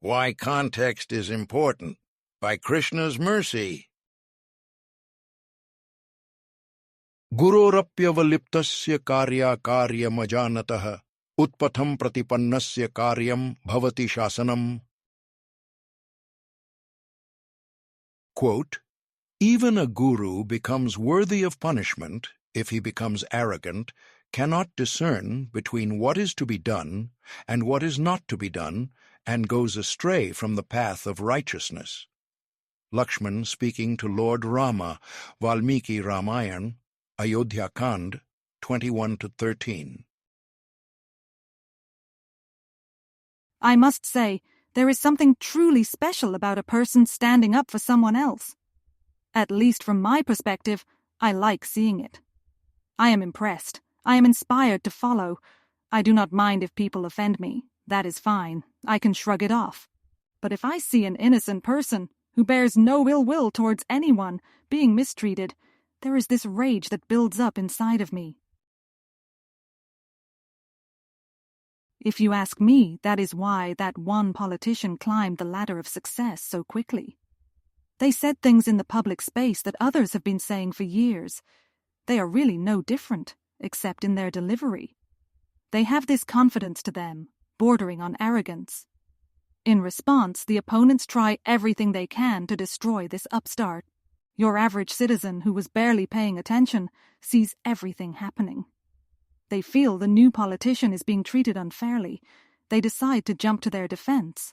Why context is important. By Krishna's mercy. Gurorapyavaliptasya karya karyamajanatah utpatham pratipannasya karyam bhavati shasanam. Quote, even a guru becomes worthy of punishment if he becomes arrogant, cannot discern between what is to be done and what is not to be done, and goes astray from the path of righteousness. Lakshmana speaking to Lord Rama, Valmiki Ramayana, Ayodhya Kand, 21-13. I must say, there is something truly special about a person standing up for someone else. At least from my perspective, I like seeing it. I am impressed. I am inspired to follow. I do not mind if people offend me. That is fine. I can shrug it off. But if I see an innocent person who bears no ill will towards anyone being mistreated, there is this rage that builds up inside of me. If you ask me, that is why that one politician climbed the ladder of success so quickly. They said things in the public space that others have been saying for years. They are really no different, except in their delivery. They have this confidence to them, bordering on arrogance. In response, the opponents try everything they can to destroy this upstart. Your average citizen who was barely paying attention sees everything happening. They feel the new politician is being treated unfairly. They decide to jump to their defense.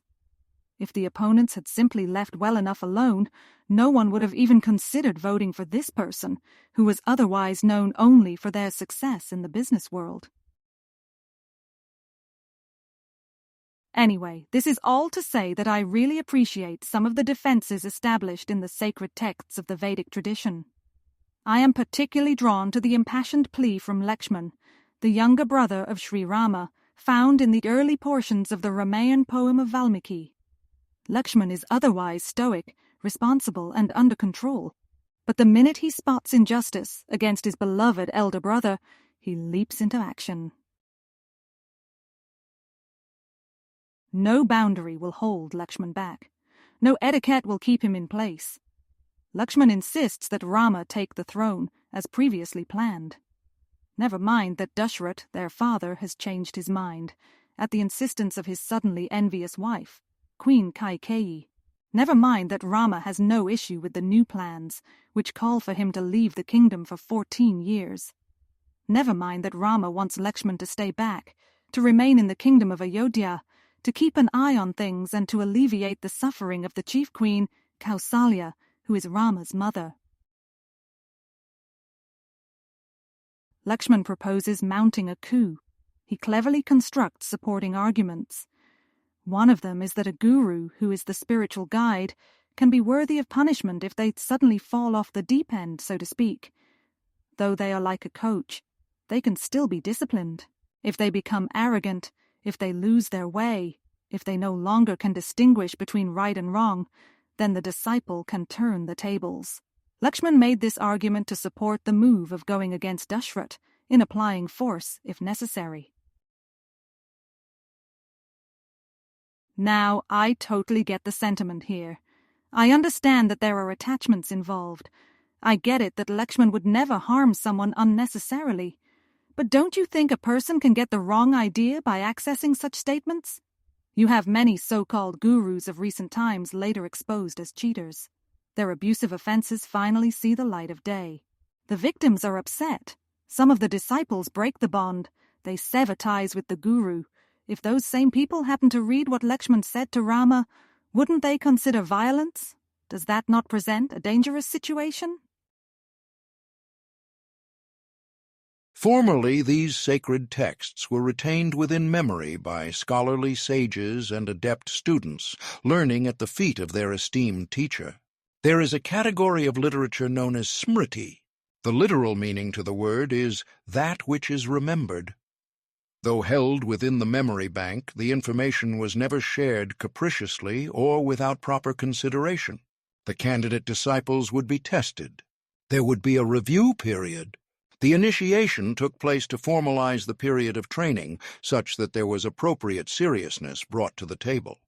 If the opponents had simply left well enough alone, no one would have even considered voting for this person, who was otherwise known only for their success in the business world. Anyway, this is all to say that I really appreciate some of the defenses established in the sacred texts of the Vedic tradition. I am particularly drawn to the impassioned plea from Lakshmana, the younger brother of Sri Rama, found in the early portions of the Ramayana poem of Valmiki. Lakshmana is otherwise stoic, responsible, and under control. But the minute he spots injustice against his beloved elder brother, he leaps into action. No boundary will hold Lakshmana back. No etiquette will keep him in place. Lakshmana insists that Rama take the throne, as previously planned. Never mind that Dashrath, their father, has changed his mind, at the insistence of his suddenly envious wife, Queen Kaikeyi. Never mind that Rama has no issue with the new plans, which call for him to leave the kingdom for 14 years. Never mind that Rama wants Lakshmana to stay back, to remain in the kingdom of Ayodhya, to keep an eye on things and to alleviate the suffering of the chief queen, Kausalya, who is Rama's mother. Lakshmana proposes mounting a coup. He cleverly constructs supporting arguments. One of them is that a guru, who is the spiritual guide, can be worthy of punishment if they suddenly fall off the deep end, so to speak. Though they are like a coach, they can still be disciplined. If they become arrogant, if they lose their way, if they no longer can distinguish between right and wrong, then the disciple can turn the tables. Lakshmana made this argument to support the move of going against Dashrath in applying force if necessary. Now, I totally get the sentiment here. I understand that there are attachments involved. I get it that Lakshmana would never harm someone unnecessarily. But don't you think a person can get the wrong idea by accessing such statements? You have many so-called gurus of recent times later exposed as cheaters. Their abusive offenses finally see the light of day. The victims are upset. Some of the disciples break the bond. They sever ties with the guru. If those same people happen to read what Lakshmana said to Rama, wouldn't they consider violence? Does that not present a dangerous situation? Formerly, these sacred texts were retained within memory by scholarly sages and adept students, learning at the feet of their esteemed teacher. There is a category of literature known as smriti. The literal meaning to the word is that which is remembered. Though held within the memory bank, the information was never shared capriciously or without proper consideration. The candidate disciples would be tested. There would be a review period. The initiation took place to formalize the period of training, such that there was appropriate seriousness brought to the table.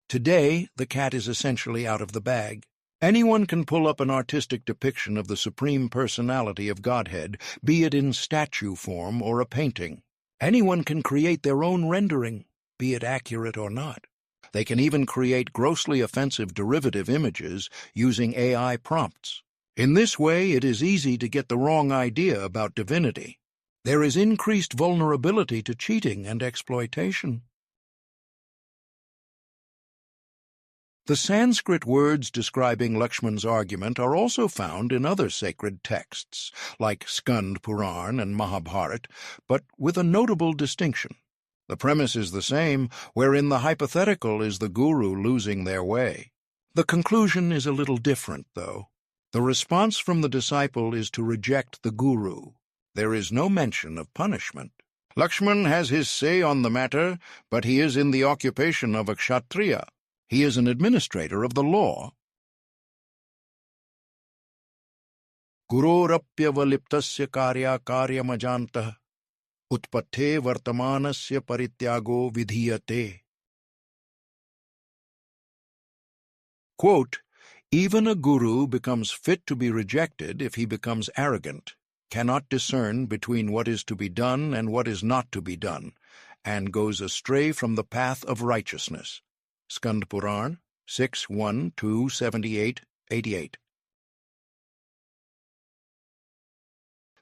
Today, the cat is essentially out of the bag. Anyone can pull up an artistic depiction of the Supreme Personality of Godhead, be it in statue form or a painting. Anyone can create their own rendering, be it accurate or not. They can even create grossly offensive derivative images using AI prompts. In this way, it is easy to get the wrong idea about divinity. There is increased vulnerability to cheating and exploitation. The Sanskrit words describing Lakshmana's argument are also found in other sacred texts, like Skand Puran and Mahabharata, but with a notable distinction. The premise is the same, wherein the hypothetical is the guru losing their way. The conclusion is a little different, though. The response from the disciple is to reject the guru. There is no mention of punishment. Lakshmana has his say on the matter, but he is in the occupation of a kshatriya. He is an administrator of the law. Gurorapyavaliptasya karya karyamajantah utpathe vartamanasya parityago vidhiyate. Quote, even a guru becomes fit to be rejected if he becomes arrogant, cannot discern between what is to be done and what is not to be done, and goes astray from the path of righteousness. Skand Puran 6.1-278-88.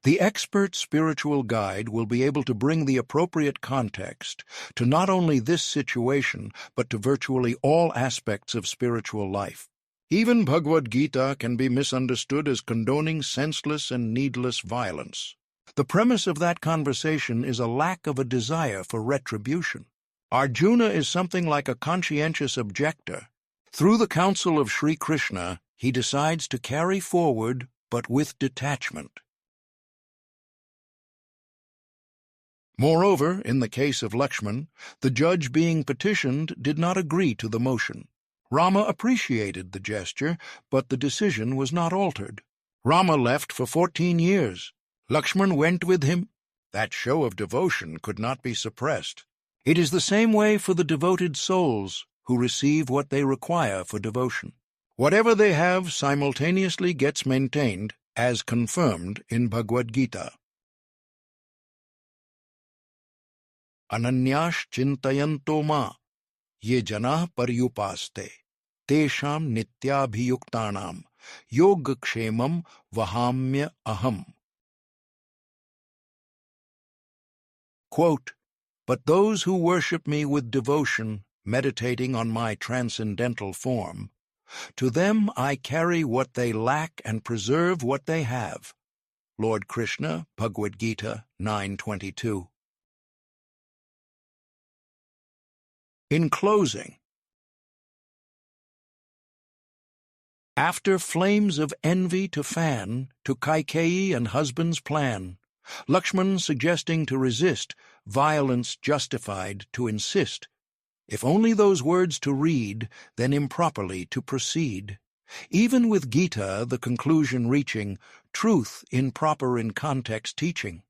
The expert spiritual guide will be able to bring the appropriate context to not only this situation, but to virtually all aspects of spiritual life. Even Bhagavad-gita can be misunderstood as condoning senseless and needless violence. The premise of that conversation is a lack of a desire for retribution. Arjuna is something like a conscientious objector. Through the counsel of Sri Krishna, he decides to carry forward, but with detachment. Moreover, in the case of Lakshmana, the judge being petitioned did not agree to the motion. Rama appreciated the gesture, but the decision was not altered. Rama left for 14 years. Lakshmana went with him. That show of devotion could not be suppressed. It is the same way for the devoted souls who receive what they require for devotion. Whatever they have simultaneously gets maintained, as confirmed in Bhagavad-gita. Ananyash chintayanto ma, ye janah paryupaste, tesham nityabhiyuktanam, yogakshemam vahamya aham. Quote, but those who worship me with devotion, meditating on my transcendental form, to them I carry what they lack and preserve what they have. Lord Krishna, Bhagavad-gita 9:22. In closing, after flames of envy to fan, to Kaikeyi and husband's plan, Lakshmana suggesting to resist, violence justified to insist, if only those words to read, then improperly to proceed. Even with Gita, the conclusion reaching, truth improper in context teaching.